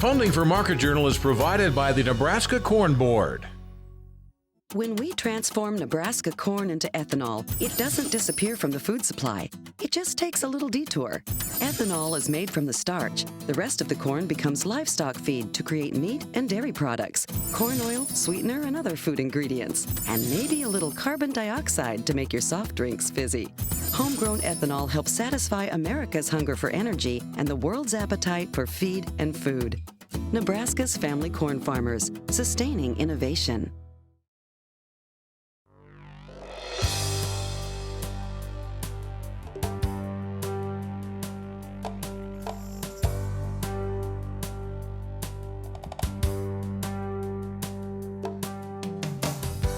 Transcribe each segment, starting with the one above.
Funding for Market Journal is provided by the Nebraska Corn Board. When we transform Nebraska corn into ethanol, it doesn't disappear from the food supply. It just takes a little detour. Ethanol is made from the starch. The rest of the corn becomes livestock feed to create meat and dairy products, corn oil, sweetener, and other food ingredients, and maybe a little carbon dioxide to make your soft drinks fizzy. Homegrown ethanol helps satisfy America's hunger for energy and the world's appetite for feed and food. Nebraska's family corn farmers, sustaining innovation.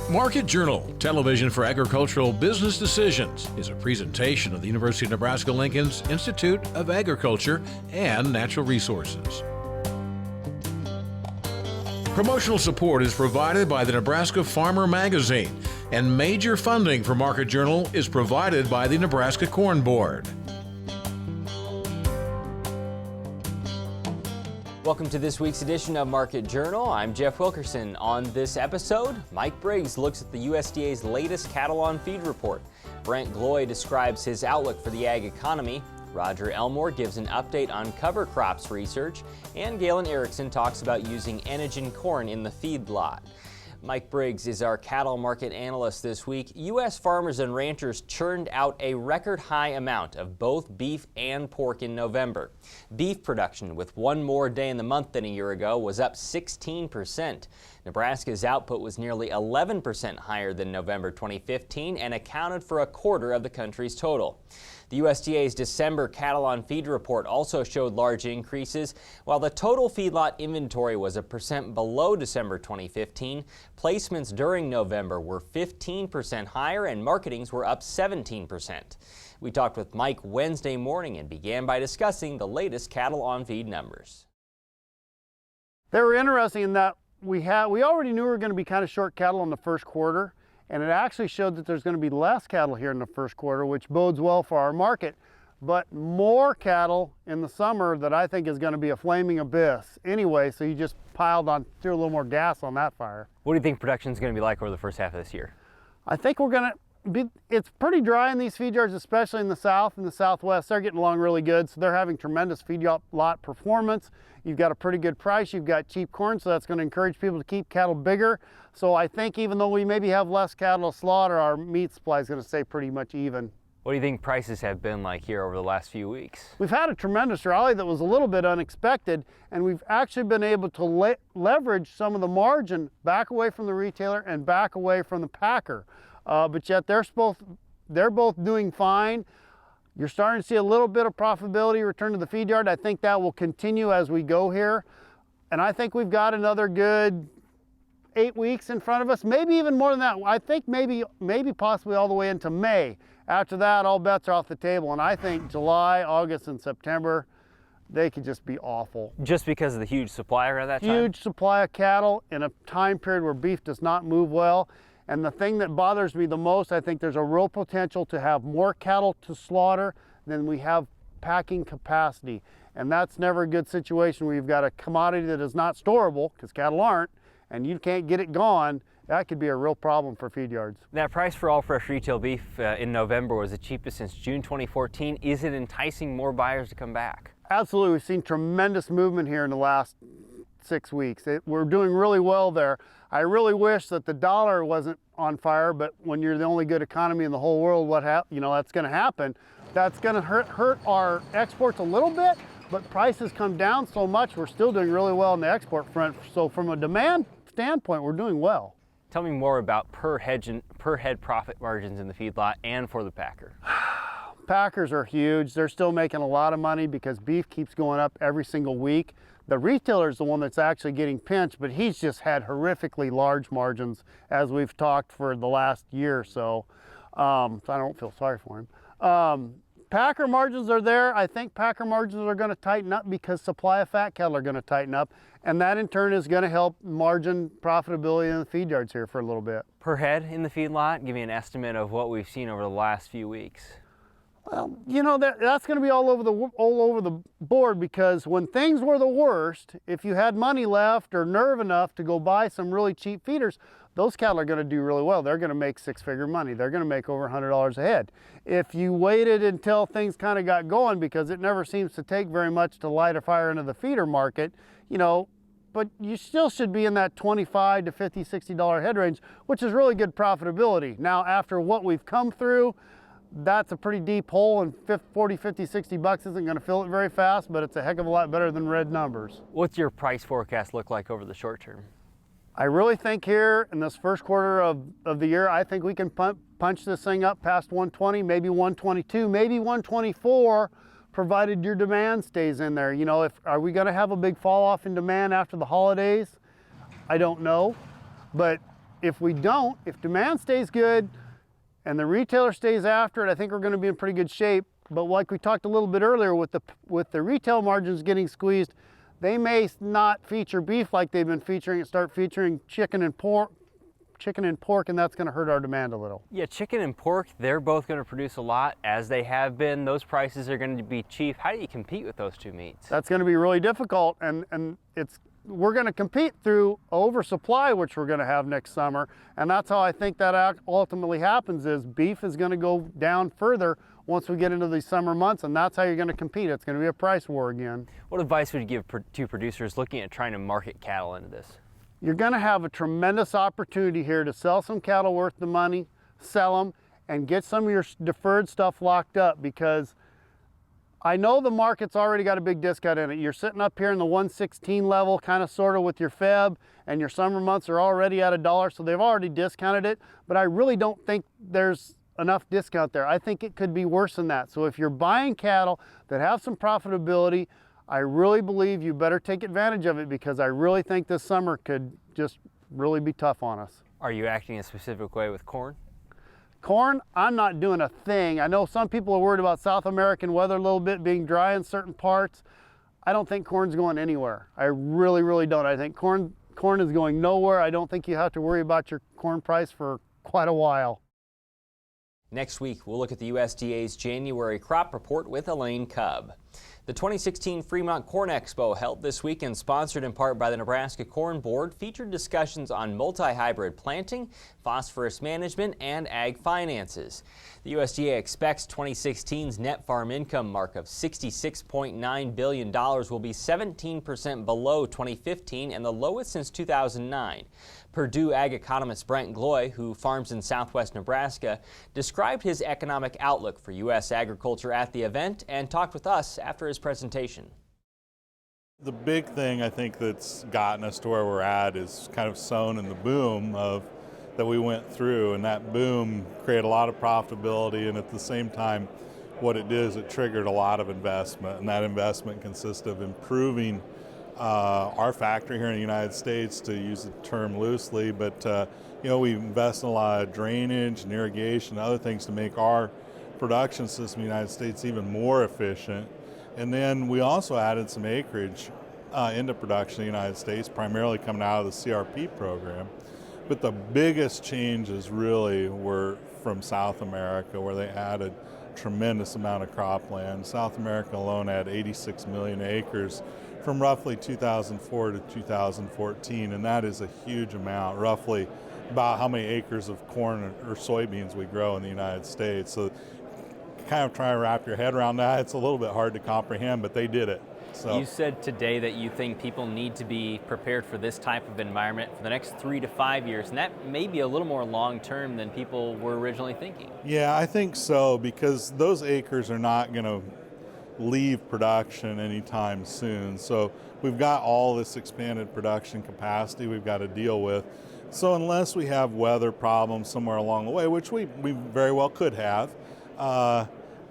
Market Journal, television for agricultural business decisions, is a presentation of the University of Nebraska-Lincoln's Institute of Agriculture and Natural Resources. Promotional support is provided by the Nebraska Farmer Magazine, and major funding for Market Journal is provided by the Nebraska Corn Board. Welcome to this week's edition of Market Journal. I'm Jeff Wilkerson. On this episode, Mike Briggs looks at the USDA's latest cattle on feed report. Brent Gloy describes his outlook for the ag economy. Roger Elmore gives an update on cover crops research. And Galen Erickson talks about using Enogen corn in the feedlot. Mike Briggs is our cattle market analyst this week. U.S. farmers and ranchers churned out a record high amount of both beef and pork in November. Beef production, with one more day in the month than a year ago, was up 16%. Nebraska's output was nearly 11% higher than November 2015 and accounted for a quarter of the country's total. The USDA's December cattle on feed report also showed large increases. While the total feedlot inventory was 1% below December 2015, placements during November were 15% higher and marketings were up 17%. We talked with Mike Wednesday morning and began by discussing the latest cattle on feed numbers. They were interesting in that we already knew we were going to be kind of short cattle in the first quarter. And it actually showed that there's going to be less cattle here in the first quarter, which bodes well for our market, but more cattle in the summer that I think is going to be a flaming abyss anyway, so you just threw a little more gas on that fire. What do you think production is going to be like over the first half of this year? I think we're going to be, it's pretty dry in these feed yards, especially in the south and the southwest. They're getting along really good, so they're having tremendous feed lot performance. You've got a pretty good price, you've got cheap corn, so that's going to encourage people to keep cattle bigger. So I think even though we maybe have less cattle to slaughter, our meat supply is going to stay pretty much even. What do you think prices have been like here over the last few weeks? We've had a tremendous rally that was a little bit unexpected, and we've actually been able to leverage some of the margin back away from the retailer and back away from the packer. But yet they're both doing fine. You're starting to see a little bit of profitability return to the feed yard. I think that will continue as we go here. And I think we've got another good 8 weeks in front of us, maybe even more than that. I think maybe possibly all the way into May. After that, all bets are off the table. And I think July, August, and September, they could just be awful. Just because of the huge supply around that time? Huge supply of cattle in a time period where beef does not move well. And the thing that bothers me the most, I think there's a real potential to have more cattle to slaughter than we have packing capacity. And that's never a good situation where you've got a commodity that is not storable, because cattle aren't, and you can't get it gone. That could be a real problem for feed yards. That price for all fresh retail beef in November was the cheapest since June 2014. Is it enticing more buyers to come back? Absolutely. We've seen tremendous movement here in the last 6 weeks. We're doing really well there. I really wish that the dollar wasn't on fire, but when you're the only good economy in the whole world, that's going to happen. That's going to hurt our exports a little bit, but prices come down so much, we're still doing really well on the export front. So from a demand standpoint, we're doing well. Tell me more about per head profit margins in the feedlot and for the packer. Packers are huge. They're still making a lot of money because beef keeps going up every single week. The retailer is the one that's actually getting pinched, but he's just had horrifically large margins as we've talked for the last year or so. So I don't feel sorry for him. Packer margins are there. I think packer margins are going to tighten up because supply of fat cattle are going to tighten up, and that in turn is going to help margin profitability in the feed yards here for a little bit. Per head in the feedlot, give me an estimate of what we've seen over the last few weeks. Well, you know, that's going to be all over the board, because when things were the worst, if you had money left or nerve enough to go buy some really cheap feeders, those cattle are going to do really well. They're going to make six-figure money. They're going to make over $100 a head. If you waited until things kind of got going, because it never seems to take very much to light a fire into the feeder market, you know, but you still should be in that $25 to $50, $60 head range, which is really good profitability. Now, after what we've come through, that's a pretty deep hole, and 40, 50, 60 bucks isn't going to fill it very fast, but it's a heck of a lot better than red numbers. What's your price forecast look like over the short term? I really think here in this first quarter of the year, I think we can punch this thing up past 120, maybe 122, maybe 124, provided your demand stays in there. You know, are we going to have a big fall off in demand after the holidays? I don't know, but if we don't, if demand stays good, and the retailer stays after it, I think we're going to be in pretty good shape. But like we talked a little bit earlier, with the retail margins getting squeezed, they may not feature beef like they've been featuring, and start featuring chicken and pork, and that's going to hurt our demand a little. Yeah, chicken and pork, they're both going to produce a lot, as they have been. Those prices are going to be cheap. How do you compete with those two meats? That's going to be really difficult, and we're going to compete through oversupply, which we're going to have next summer, and that's how I think that ultimately happens. Is beef is going to go down further once we get into these summer months, and that's how you're going to compete. It's going to be a price war again. What advice would you give to producers looking at trying to market cattle into this? You're going to have a tremendous opportunity here to sell some cattle worth the money, sell them, and get some of your deferred stuff locked up, because I know the market's already got a big discount in it. You're sitting up here in the 116 level, kind of sort of with your Feb, and your summer months are already at $1, so they've already discounted it, but I really don't think there's enough discount there. I think it could be worse than that. So if you're buying cattle that have some profitability, I really believe you better take advantage of it, because I really think this summer could just really be tough on us. Are you acting a specific way with corn? Corn, I'm not doing a thing. I know some people are worried about South American weather a little bit, being dry in certain parts. I don't think corn's going anywhere. I really, really don't. I think corn is going nowhere. I don't think you have to worry about your corn price for quite a while. Next week, we'll look at the USDA's January crop report with Elaine Cubb. The 2016 Fremont Corn Expo, held this weekend, sponsored in part by the Nebraska Corn Board, featured discussions on multi-hybrid planting, phosphorus management, and ag finances. The USDA expects 2016's net farm income mark of $66.9 billion will be 17% below 2015 and the lowest since 2009. Purdue ag economist Brent Gloy, who farms in southwest Nebraska, described his economic outlook for U.S. agriculture at the event and talked with us after his presentation. The big thing I think that's gotten us to where we're at is kind of sown in the boom that we went through, and that boom created a lot of profitability, and at the same time what it did is it triggered a lot of investment, and that investment consists of improving our factory here in the United States, to use the term loosely, but you know, we invest in a lot of drainage and irrigation and other things to make our production system in the United States even more efficient. And then we also added some acreage into production in the United States, primarily coming out of the CRP program. But the biggest changes really were from South America, where they added a tremendous amount of cropland. South America alone had 86 million acres from roughly 2004 to 2014, and that is a huge amount, roughly about how many acres of corn or soybeans we grow in the United States. So kind of try to wrap your head around that. It's a little bit hard to comprehend, but they did it. So. You said today that you think people need to be prepared for this type of environment for the next 3 to 5 years, and that may be a little more long-term than people were originally thinking. Yeah, I think so, because those acres are not going to leave production anytime soon. So we've got all this expanded production capacity we've got to deal with. So unless we have weather problems somewhere along the way, which we very well could have,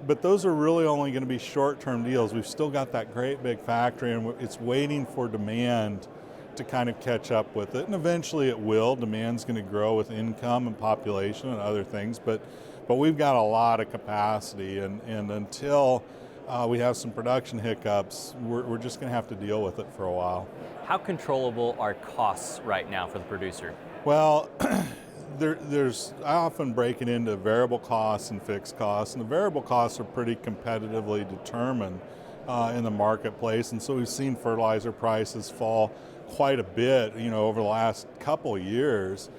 but those are really only going to be short-term deals. We've still got that great big factory, and it's waiting for demand to kind of catch up with it, and eventually it will. Demand's going to grow with income and population and other things, but we've got a lot of capacity, and until we have some production hiccups, we're just going to have to deal with it for a while. How controllable are costs right now for the producer? Well, I often break it into variable costs and fixed costs, and the variable costs are pretty competitively determined in the marketplace, and so we've seen fertilizer prices fall quite a bit, over the last couple years,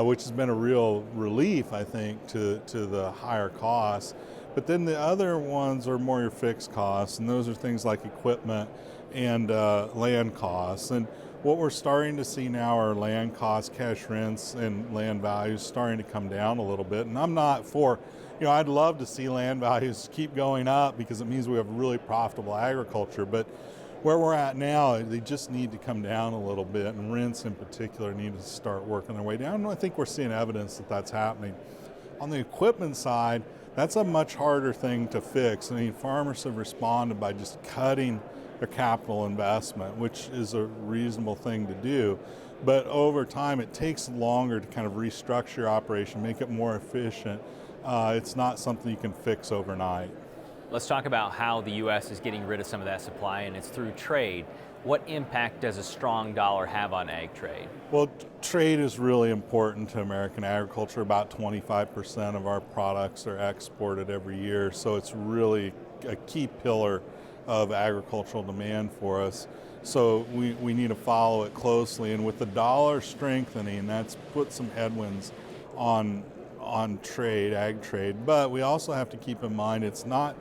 which has been a real relief, I think, to the higher costs. But then the other ones are more your fixed costs, and those are things like equipment and land costs. And what we're starting to see now are land costs, cash rents, and land values starting to come down a little bit. And I'm not for, I'd love to see land values keep going up because it means we have really profitable agriculture. But where we're at now, they just need to come down a little bit, and rents in particular need to start working their way down. And I think we're seeing evidence that that's happening. On the equipment side, that's a much harder thing to fix. I mean, farmers have responded by just cutting their capital investment, which is a reasonable thing to do. But over time, it takes longer to kind of restructure your operation, make it more efficient. It's not something you can fix overnight. Let's talk about how the U.S. is getting rid of some of that supply, and it's through trade. What impact does a strong dollar have on ag trade? Well, trade is really important to American agriculture. About 25% of our products are exported every year, so it's really a key pillar of agricultural demand for us. So we need to follow it closely, and with the dollar strengthening, that's put some headwinds on trade, ag trade. But we also have to keep in mind it's not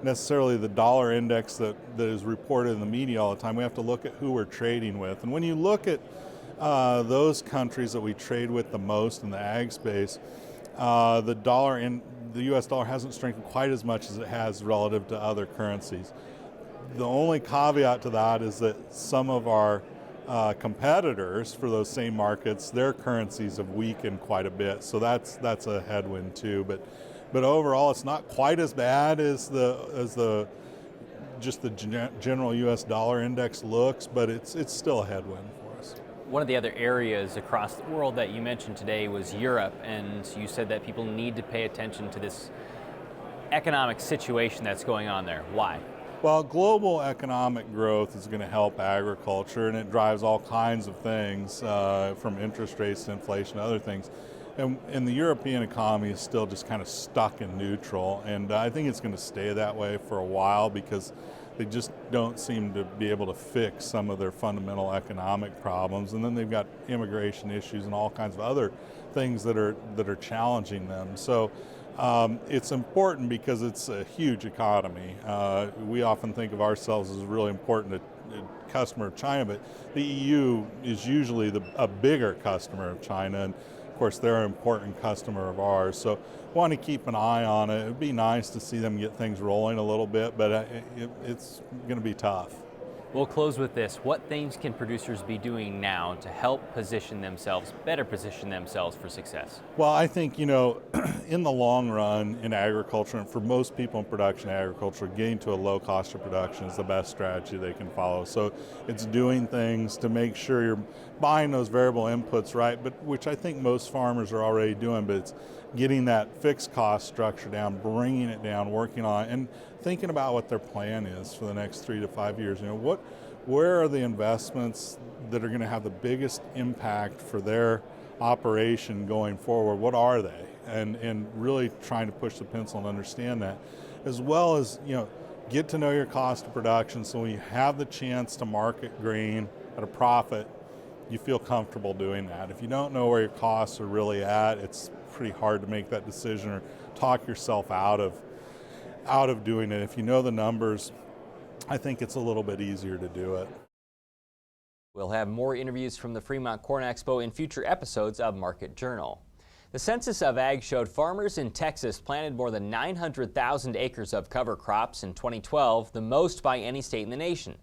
necessarily the dollar index that is reported in the media all the time. We have to look at who we're trading with. And when you look at those countries that we trade with the most in the ag space, the U.S. dollar hasn't strengthened quite as much as it has relative to other currencies. The only caveat to that is that some of our competitors for those same markets, their currencies have weakened quite a bit. So that's a headwind too. But overall, it's not quite as bad as the general U.S. dollar index looks, but it's still a headwind for us. One of the other areas across the world that you mentioned today was Europe, and you said that people need to pay attention to this economic situation that's going on there. Why? Well, global economic growth is going to help agriculture, and it drives all kinds of things, from interest rates to inflation to other things. And the European economy is still just kind of stuck in neutral, and I think it's going to stay that way for a while because they just don't seem to be able to fix some of their fundamental economic problems. And then they've got immigration issues and all kinds of other things that are challenging them. So it's important because it's a huge economy. We often think of ourselves as really important a customer of China, but the EU is usually a bigger customer of China, and of course they're an important customer of ours. So want to keep an eye on it. It'd be nice to see them get things rolling a little bit, but it's going to be tough. We'll close with this. What things can producers be doing now to help better position themselves for success? Well, I think, in the long run in agriculture, and for most people in production agriculture, getting to a low cost of production is the best strategy they can follow. So it's doing things to make sure you're buying those variable inputs right, but which I think most farmers are already doing, but it's getting that fixed cost structure down, bringing it down, working on it, and thinking about what their plan is for the next 3 to 5 years. Where are the investments that are going to have the biggest impact for their operation going forward? What are they? And really trying to push the pencil and understand that, as well as get to know your cost of production, so when you have the chance to market grain at a profit, you feel comfortable doing that. If you don't know where your costs are really at, it's pretty hard to make that decision or talk yourself out of doing it. If you know the numbers, I think it's a little bit easier to do it. We'll have more interviews from the Fremont Corn Expo in future episodes of Market Journal. The Census of Ag showed farmers in Texas planted more than 900,000 acres of cover crops in 2012, the most by any state in the nation.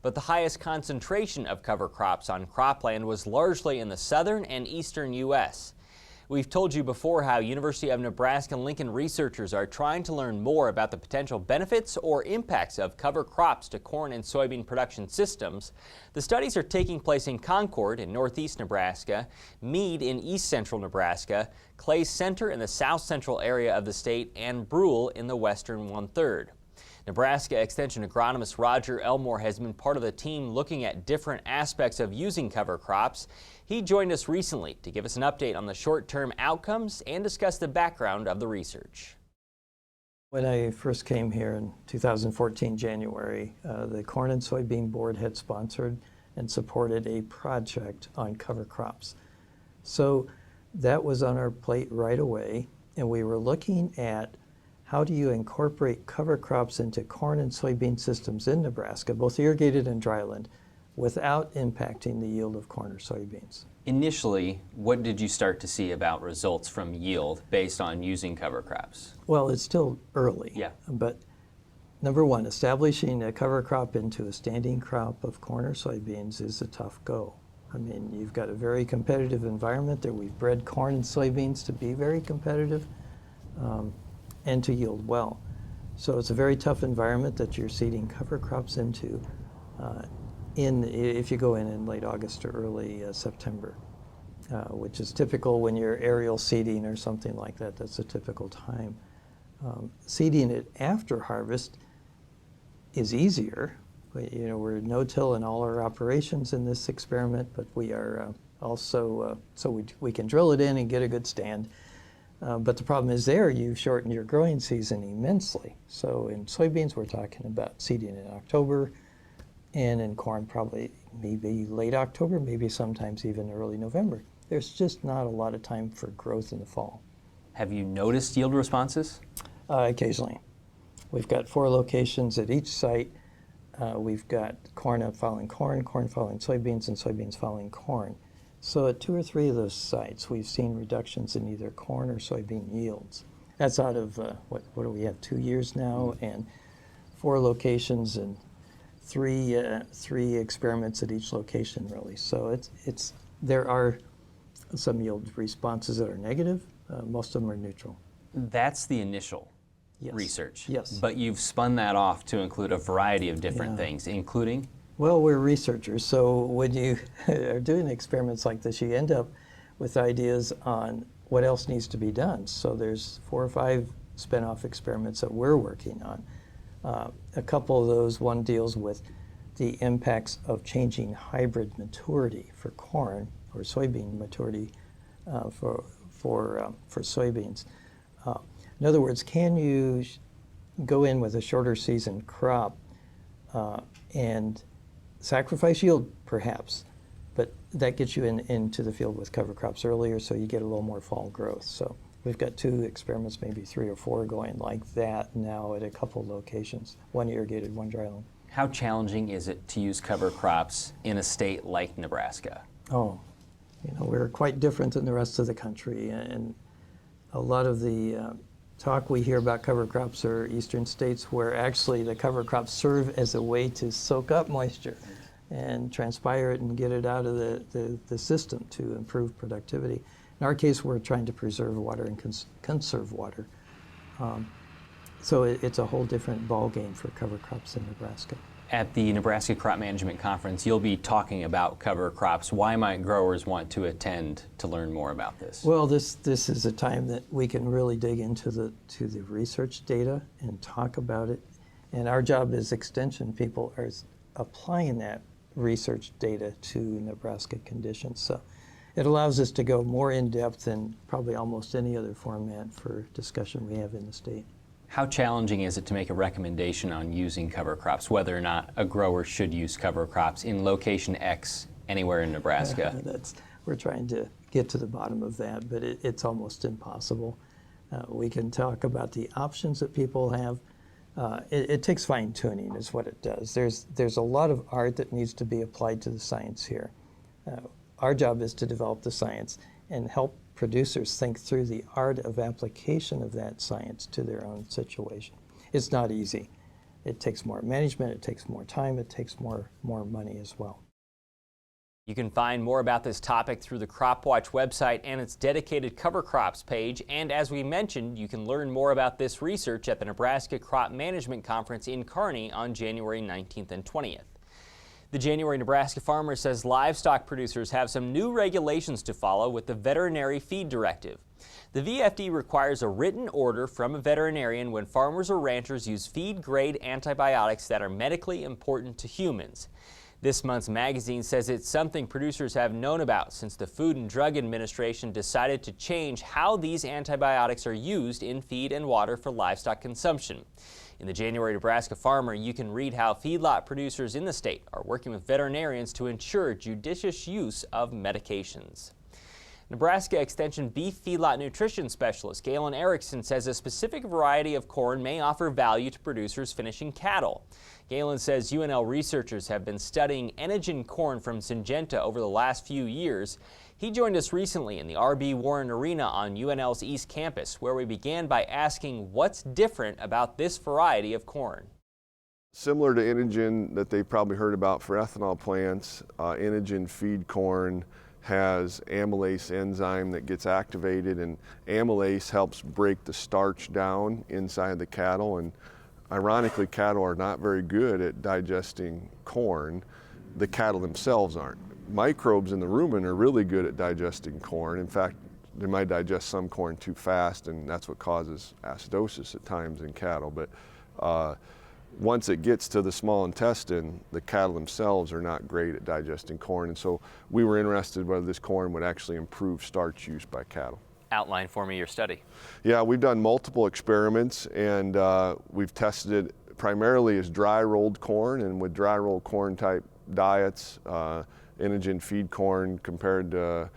But the highest concentration of cover crops on cropland was largely in the southern and eastern U.S. We've told you before how University of Nebraska-Lincoln researchers are trying to learn more about the potential benefits or impacts of cover crops to corn and soybean production systems. The studies are taking place in Concord in northeast Nebraska, Meade in east central Nebraska, Clay Center in the south central area of the state, and Brule in the western 1/3. Nebraska Extension agronomist Roger Elmore has been part of the team looking at different aspects of using cover crops. He joined us recently to give us an update on the short-term outcomes and discuss the background of the research. When I first came here in 2014, January, the Corn and Soybean Board had sponsored and supported a project on cover crops. So that was on our plate right away, and we were looking at how do you incorporate cover crops into corn and soybean systems in Nebraska, both irrigated and dryland, without impacting the yield of corn or soybeans. Initially, what did you start to see about results from yield based on using cover crops? Well, it's still early. Yeah. But number one, establishing a cover crop into a standing crop of corn or soybeans is a tough go. I mean, you've got a very competitive environment there. We've bred corn and soybeans to be very competitive and to yield well. So it's a very tough environment that you're seeding cover crops into if you go in late August or early September, which is typical when you're aerial seeding or something like that. That's a typical time. Seeding it after harvest is easier. We're no-till in all our operations in this experiment, but we are also, so we can drill it in and get a good stand. But the problem is there, you shorten your growing season immensely. So in soybeans, we're talking about seeding in October, and in corn, probably maybe late October, maybe sometimes even early November. There's just not a lot of time for growth in the fall. Have you noticed yield responses? Occasionally. We've got 4 locations at each site. We've got corn following corn, corn following soybeans, and soybeans following corn. So at 2 or 3 of those sites, we've seen reductions in either corn or soybean yields. That's out of, what do we have, 2 years now, and 4 locations and 3 experiments at each location, really. So there are some yield responses that are negative. Most of them are neutral. That's the initial Yes. research. Yes. But you've spun that off to include a variety of different things, including? Well, we're researchers, so when you are doing experiments like this, you end up with ideas on what else needs to be done. So there's 4 or 5 spin-off experiments that we're working on. A couple of those, one deals with the impacts of changing hybrid maturity for corn or soybean maturity for soybeans. In other words, can you go in with a shorter season crop and sacrifice yield, perhaps, but that gets you into the field with cover crops earlier, so you get a little more fall growth. So we've got 2 experiments, maybe 3 or 4 going like that now at a couple locations, 1 irrigated, 1 dryland. How challenging is it to use cover crops in a state like Nebraska? Oh, we're quite different than the rest of the country, and a lot of the talk we hear about cover crops are eastern states where actually the cover crops serve as a way to soak up moisture and transpire it and get it out of the system to improve productivity. In our case, we're trying to preserve water and conserve water. So it's a whole different ballgame for cover crops in Nebraska. At the Nebraska Crop Management Conference, you'll be talking about cover crops. Why might growers want to attend to learn more about this? Well, this is a time that we can really dig into the research data and talk about it. And our job as extension people is applying that research data to Nebraska conditions. So it allows us to go more in depth than probably almost any other format for discussion we have in the state. How challenging is it to make a recommendation on using cover crops, whether or not a grower should use cover crops in location X anywhere in Nebraska? We're trying to get to the bottom of that, but it's almost impossible. We can talk about the options that people have. It takes fine tuning is what it does. There's a lot of art that needs to be applied to the science here. Our job is to develop the science and help producers think through the art of application of that science to their own situation. It's not easy. It takes more management, it takes more time, it takes more money as well. You can find more about this topic through the CropWatch website and its dedicated cover crops page. And as we mentioned, you can learn more about this research at the Nebraska Crop Management Conference in Kearney on January 19th and 20th. The January Nebraska Farmer says livestock producers have some new regulations to follow with the Veterinary Feed Directive. The VFD requires a written order from a veterinarian when farmers or ranchers use feed-grade antibiotics that are medically important to humans. This month's magazine says it's something producers have known about since the Food and Drug Administration decided to change how these antibiotics are used in feed and water for livestock consumption. In the January Nebraska Farmer, you can read how feedlot producers in the state are working with veterinarians to ensure judicious use of medications. Nebraska Extension beef feedlot nutrition specialist Galen Erickson says a specific variety of corn may offer value to producers finishing cattle. Galen says UNL researchers have been studying Enogen corn from Syngenta over the last few years. He joined us recently in the R.B. Warren Arena on UNL's East Campus, where we began by asking what's different about this variety of corn. Similar to Enogen that they've probably heard about for ethanol plants, Enogen Feed Corn has amylase enzyme that gets activated, and amylase helps break the starch down inside the cattle. And ironically, cattle are not very good at digesting corn. The cattle themselves aren't. Microbes in the rumen are really good at digesting corn. In fact, they might digest some corn too fast, and that's what causes acidosis at times in cattle. But once it gets to the small intestine, the cattle themselves are not great at digesting corn. And so we were interested whether this corn would actually improve starch use by cattle. Outline for me your study. Yeah, we've done multiple experiments, and we've tested it primarily as dry rolled corn, and with dry rolled corn type diets, Enogen feed corn compared to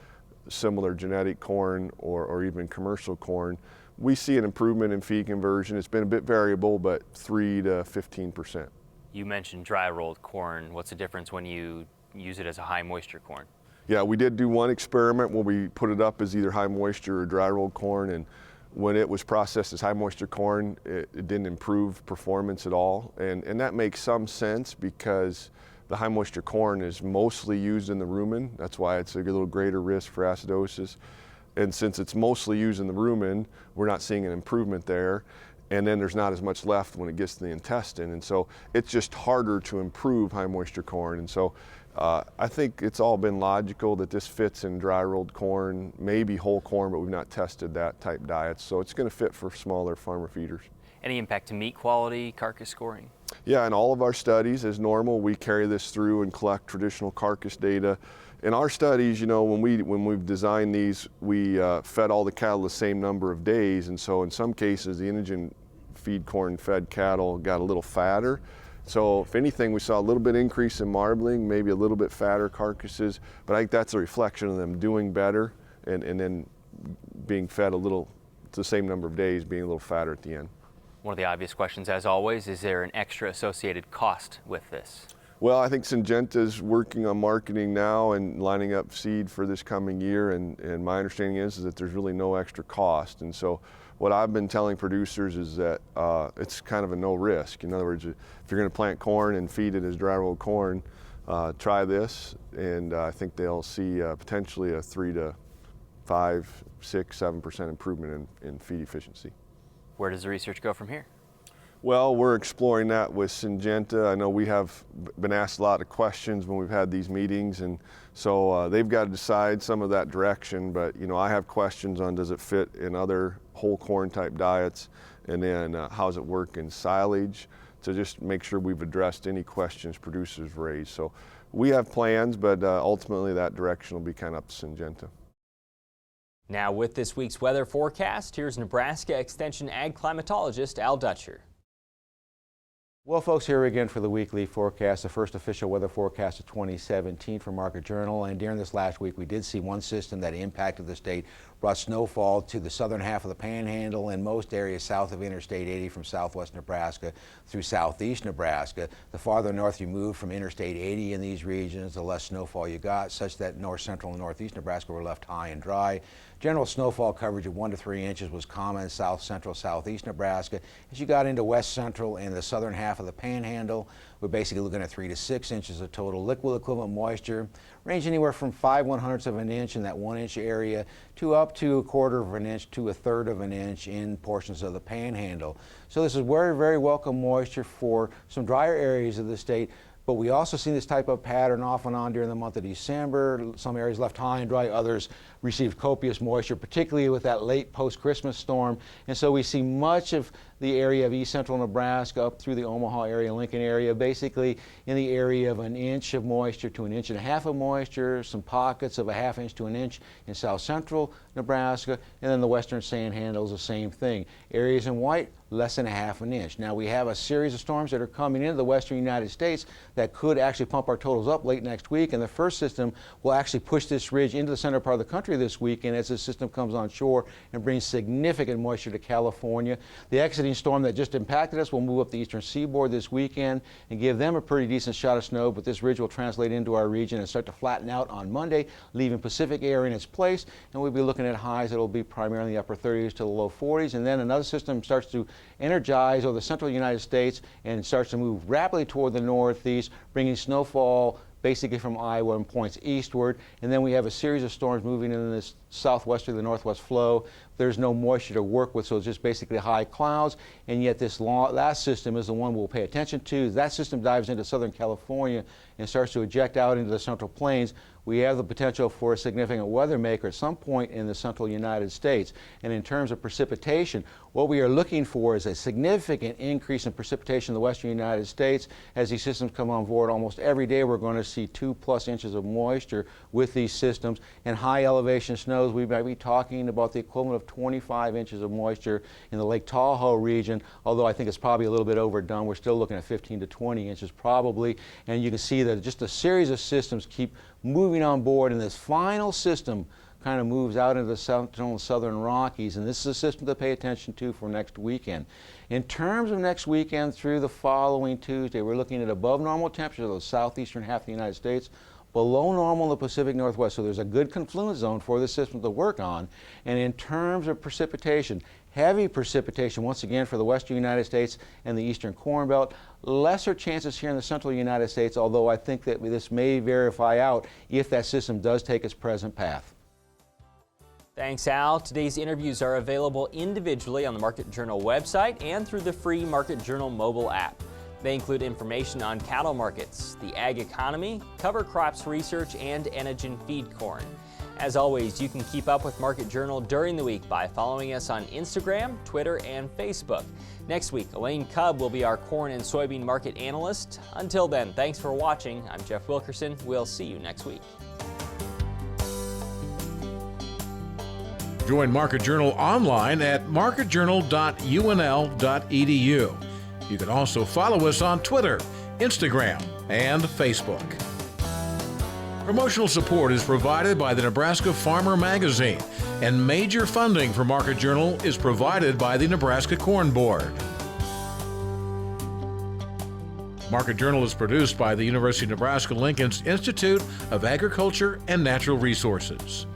similar genetic corn or even commercial corn, we see an improvement in feed conversion. It's been a bit variable, but 3 to 15%. You mentioned dry rolled corn. What's the difference when you use it as a high moisture corn? Yeah, we did do one experiment where we put it up as either high moisture or dry rolled corn, and when it was processed as high moisture corn, it didn't improve performance at all. And that makes some sense because the high moisture corn is mostly used in the rumen. That's why it's a little greater risk for acidosis. And since it's mostly used in the rumen, we're not seeing an improvement there. And then there's not as much left when it gets to the intestine. And so it's just harder to improve high moisture corn. And so I think it's all been logical that this fits in dry rolled corn, maybe whole corn, but we've not tested that type diets. So it's going to fit for smaller farmer feeders. Any impact to meat quality, carcass scoring? Yeah, in all of our studies, as normal, we carry this through and collect traditional carcass data. In our studies, you know, when we've designed these, we fed all the cattle the same number of days, and so in some cases, the Enogen feed corn fed cattle got a little fatter. So if anything, we saw a little bit increase in marbling, maybe a little bit fatter carcasses, but I think that's a reflection of them doing better and then being fed a little, the same number of days, being a little fatter at the end. One of the obvious questions, as always, is there an extra associated cost with this? Well, I think Syngenta is working on marketing now and lining up seed for this coming year, and my understanding is that there's really no extra cost. And so what I've been telling producers is that it's kind of a no risk. In other words, if you're going to plant corn and feed it as dry rolled corn, try this, and I think they'll see potentially a 3 to 5, 6, 7% improvement in feed efficiency. Where does the research go from here? Well, we're exploring that with Syngenta. I know we have been asked a lot of questions when we've had these meetings, and so they've got to decide some of that direction. But you know, I have questions on does it fit in other whole corn type diets, and then how does it work in silage, to just make sure we've addressed any questions producers raise. So we have plans, but ultimately that direction will be kind of up to Syngenta. Now with this week's weather forecast, here's Nebraska Extension ag climatologist Al Dutcher. Well, folks, here again for the weekly forecast, the first official weather forecast of 2017 from Market Journal. And during this last week, we did see one system that impacted the state, brought snowfall to the southern half of the Panhandle and most areas south of Interstate 80 from southwest Nebraska through southeast Nebraska. The farther north you move from Interstate 80 in these regions, the less snowfall you got, such that north central and northeast Nebraska were left high and dry. General snowfall coverage of 1 to 3 inches was common in south central, southeast Nebraska. As you got into west central and the southern half of the Panhandle, we're basically looking at 3 to 6 inches of total liquid equivalent moisture, range anywhere from 5/100ths of an inch in that 1 inch area to up to 1/4 of an inch to 1/3 of an inch in portions of the Panhandle. So this is very, very welcome moisture for some drier areas of the state. But we also see this type of pattern off and on during the month of December. Some areas left high and dry, others received copious moisture, particularly with that late post-Christmas storm. And so we see much of the area of east central Nebraska up through the Omaha area, Lincoln area, basically in the area of an inch of moisture to an inch and a half of moisture, some pockets of a half inch to an inch in south central Nebraska, and then the western Panhandle is the same thing. Areas in white, less than a half an inch. Now we have a series of storms that are coming into the western United States that could actually pump our totals up late next week, and the first system will actually push this ridge into the center part of the country this weekend as this system comes on shore and brings significant moisture to California. The exiting storm that just impacted us will move up the eastern seaboard this weekend and give them a pretty decent shot of snow, but this ridge will translate into our region and start to flatten out on Monday, leaving Pacific air in its place, and we'll be looking at highs that will be primarily in the upper 30s to the low 40s, and then another system starts to energize over the central United States and starts to move rapidly toward the northeast, bringing snowfall basically from Iowa and points eastward. And then we have a series of storms moving in this southwesterly, the northwest flow. There's no moisture to work with, so it's just basically high clouds. And yet this last system is the one we'll pay attention to. That system dives into southern California and starts to eject out into the central plains. We have the potential for a significant weather maker at some point in the central United States. And in terms of precipitation, what we are looking for is a significant increase in precipitation in the western United States. As these systems come on board, almost every day we're going to see 2+ inches of moisture with these systems. And high elevation snows, we might be talking about the equivalent of 25 inches of moisture in the Lake Tahoe region, although I think it's probably a little bit overdone. We're still looking at 15 to 20 inches probably. And you can see that just a series of systems keep moving on board, and this final system kind of moves out into the central and southern Rockies, and this is a system to pay attention to for next weekend. In terms of next weekend through the following Tuesday, we're looking at above normal temperatures of the southeastern half of the United States, below normal in the Pacific Northwest, so there's a good confluence zone for this system to work on. And in terms of precipitation, heavy precipitation once again for the western United States and the eastern Corn Belt. Lesser chances here in the central United States, although I think that this may verify out if that system does take its present path. Thanks, Al. Today's interviews are available individually on the Market Journal website and through the free Market Journal mobile app. They include information on cattle markets, the ag economy, cover crops research, and Enogen Feed Corn. As always, you can keep up with Market Journal during the week by following us on Instagram, Twitter, and Facebook. Next week, Elaine Cubb will be our corn and soybean market analyst. Until then, thanks for watching. I'm Jeff Wilkerson. We'll see you next week. Join Market Journal online at marketjournal.unl.edu. You can also follow us on Twitter, Instagram, and Facebook. Promotional support is provided by the Nebraska Farmer Magazine, and major funding for Market Journal is provided by the Nebraska Corn Board. Market Journal is produced by the University of Nebraska Lincoln's Institute of Agriculture and Natural Resources.